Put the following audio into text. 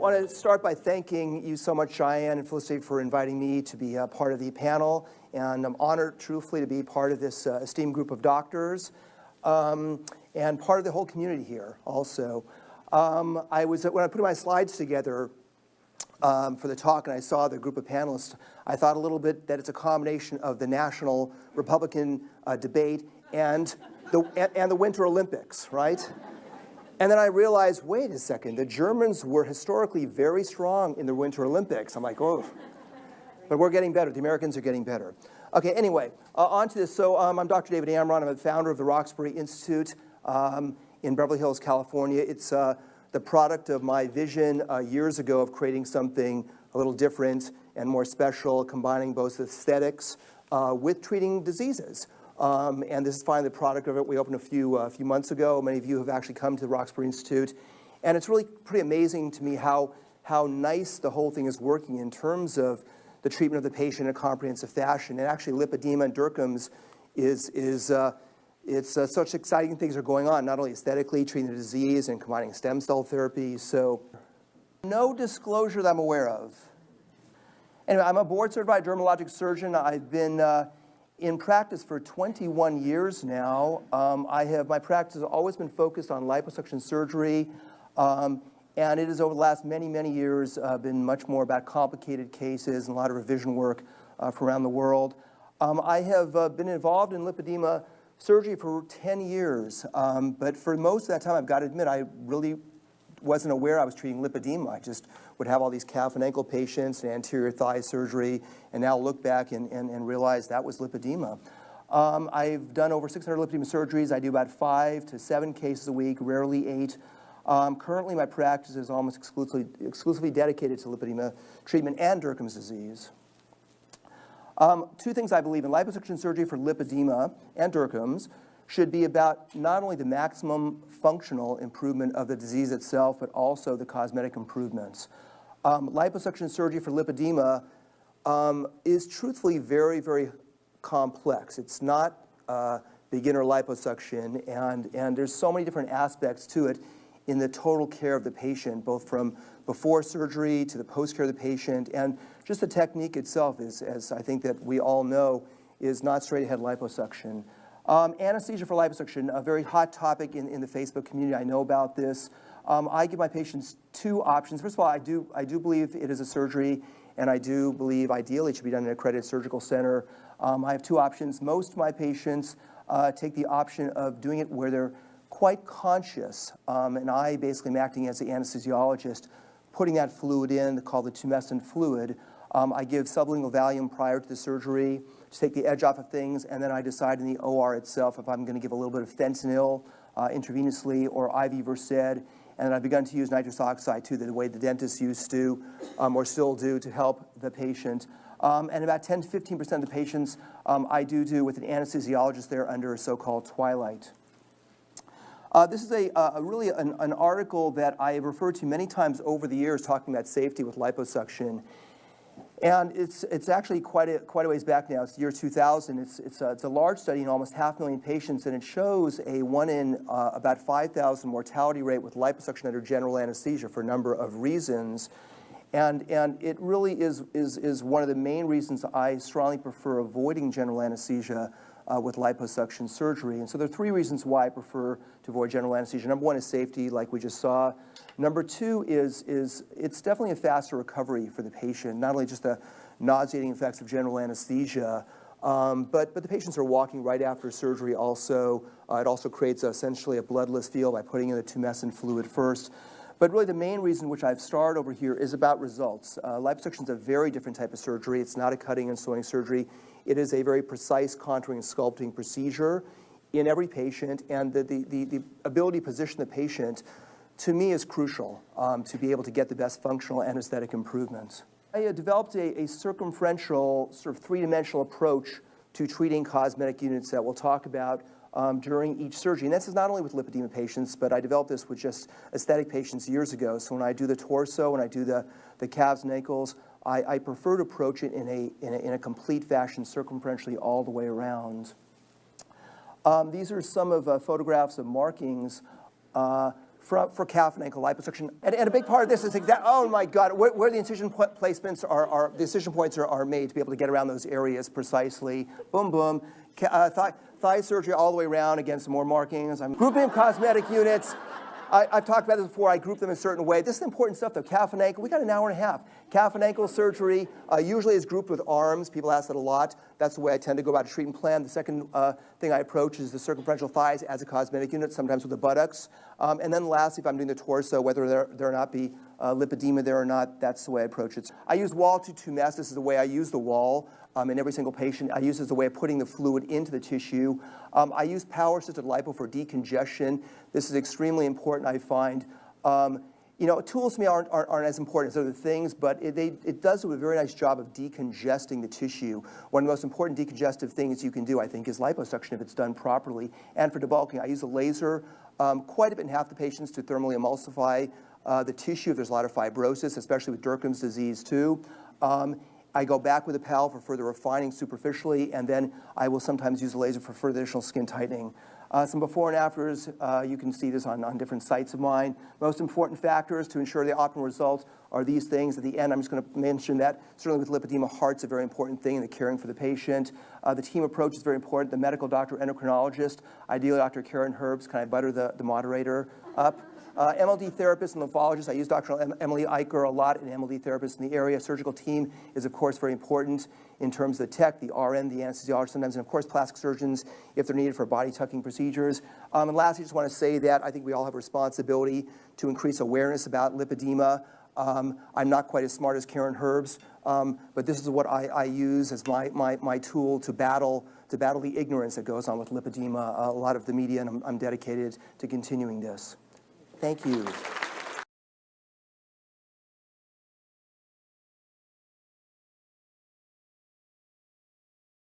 want to start by thanking you so much, Cheyenne and Felicity, for inviting me to be a part of the panel. And I'm honored, truthfully, to be part of this esteemed group of doctors and part of the whole community here also. When I put my slides together for the talk and I saw the group of panelists, I thought a little bit that it's a combination of the national Republican debate and the Winter Olympics, right? And then I realized, wait a second, the Germans were historically very strong in the Winter Olympics. I'm like, oh, but we're getting better. The Americans are getting better. Okay, anyway, on to this. So I'm Dr. David Amron. I'm the founder of the Roxbury Institute in Beverly Hills, California. It's the product of my vision years ago of creating something a little different and more special, combining both aesthetics with treating diseases. And this is finally the product of it. We opened a few months ago. Many of you have actually come to the Roxbury Institute. And it's really pretty amazing to me how nice the whole thing is working in terms of the treatment of the patient in a comprehensive fashion. And actually, lipedema and Derkums such exciting things are going on, not only aesthetically, treating the disease and combining stem cell therapy. So no disclosure that I'm aware of. Anyway, I'm a board-certified dermatologic surgeon. I've been in practice for 21 years now. My practice has always been focused on liposuction surgery, and it has over the last many, many years been much more about complicated cases and a lot of revision work from around the world. I have been involved in lipedema surgery for 10 years, but for most of that time, I've got to admit, I really wasn't aware I was treating lipedema. I just would have all these calf and ankle patients and anterior thigh surgery, and now look back and realize that was lipedema. I've done over 600 lipedema surgeries. I do about 5 to 7 cases a week, rarely 8. Currently, my practice is almost exclusively dedicated to lipedema treatment and Derkums disease. 2 things I believe in. Liposuction surgery for lipedema and Derkums should be about not only the maximum functional improvement of the disease itself, but also the cosmetic improvements. Liposuction surgery for lipedema is truthfully very, very complex. It's not beginner liposuction, and there's so many different aspects to it in the total care of the patient, both from before surgery to the post-care of the patient, and just the technique itself is, as I think that we all know, is not straight-ahead liposuction. Anesthesia for liposuction, a very hot topic in the Facebook community. I know about this. I give my patients 2 options. First of all, I do believe it is a surgery, and I do believe ideally it should be done in an accredited surgical center. I have 2 options. Most of my patients take the option of doing it where they're quite conscious, and I basically am acting as the anesthesiologist, putting that fluid in, called the tumescent fluid. I give sublingual Valium prior to the surgery to take the edge off of things, and then I decide in the OR itself if I'm going to give a little bit of fentanyl intravenously or IV Versed, and then I've begun to use nitrous oxide too, the way the dentists used to or still do to help the patient. And about 10 to 15% of the patients I do with an anesthesiologist there under a so-called twilight. This is really an article that I have referred to many times over the years talking about safety with liposuction. And it's actually quite a ways back now. It's the year 2000. It's a large study in almost 500,000 patients, and it shows a 1 in about 5,000 mortality rate with liposuction under general anesthesia for a number of reasons. And it really is one of the main reasons I strongly prefer avoiding general anesthesia with liposuction surgery. And so there are 3 reasons why I prefer to avoid general anesthesia. Number 1 is safety, like we just saw. Number 2 is it's definitely a faster recovery for the patient, not only just the nauseating effects of general anesthesia, but the patients are walking right after surgery also. It also creates essentially a bloodless feel by putting in the tumescent fluid first. But really the main reason which I've starred over here is about results. Liposuction is a very different type of surgery. It's not a cutting and sewing surgery. It is a very precise contouring and sculpting procedure in every patient, and the ability to position the patient, to me, is crucial to be able to get the best functional and aesthetic improvements. I developed a circumferential, sort of 3-dimensional approach to treating cosmetic units that we'll talk about during each surgery. And this is not only with lipedema patients, but I developed this with just aesthetic patients years ago. So when I do the torso, when I do the calves and ankles, I prefer to approach it in a complete fashion, circumferentially all the way around. These are some of photographs of markings for calf and ankle liposuction. And a big part of this is oh my God, where the incision placements the incision points are made to be able to get around those areas precisely. Boom, boom. Thigh surgery all the way around, again, some more markings. I'm grouping cosmetic units. I've talked about this before. I group them in a certain way. This is important stuff, though. Calf and ankle, we got an hour and a half. Calf and ankle surgery usually is grouped with arms. People ask that a lot. That's the way I tend to go about a treatment plan. The second thing I approach is the circumferential thighs as a cosmetic unit, sometimes with the buttocks. And then lastly, if I'm doing the torso, whether there or not be lipedema there or not, that's the way I approach it. I use wall-to-tumescence. This is the way I use the wall. In every single patient. I use it as a way of putting the fluid into the tissue. I use power-assisted lipo for decongestion. This is extremely important, I find. Tools to me aren't as important as other things, but it does do a very nice job of decongesting the tissue. One of the most important decongestive things you can do, I think, is liposuction if it's done properly. And for debulking, I use a laser quite a bit in half the patients to thermally emulsify the tissue if there's a lot of fibrosis, especially with Derkham's disease, too. I go back with a PAL for further refining superficially, and then I will sometimes use a laser for further additional skin tightening. Some before and afters, you can see this on different sites of mine. Most important factors to ensure the optimal results are these things. At the end, I'm just going to mention that certainly with lipedema, heart's a very important thing in the caring for the patient. The team approach is very important. The medical doctor, endocrinologist, ideally Dr. Karen Herbst, kind of butter the moderator up. MLD therapist and lymphologist, I use Dr. Emily Eicher a lot, an MLD therapist in the area. Surgical team is, of course, very important in terms of the tech, the RN, the anesthesiologist sometimes, and of course, plastic surgeons if they're needed for body tucking procedures. And lastly, I just want to say that I think we all have a responsibility to increase awareness about lipedema. I'm not quite as smart as Karen Herbst, but this is what I use as my tool to battle the ignorance that goes on with lipedema. A lot of the media, and I'm dedicated to continuing this. Thank you.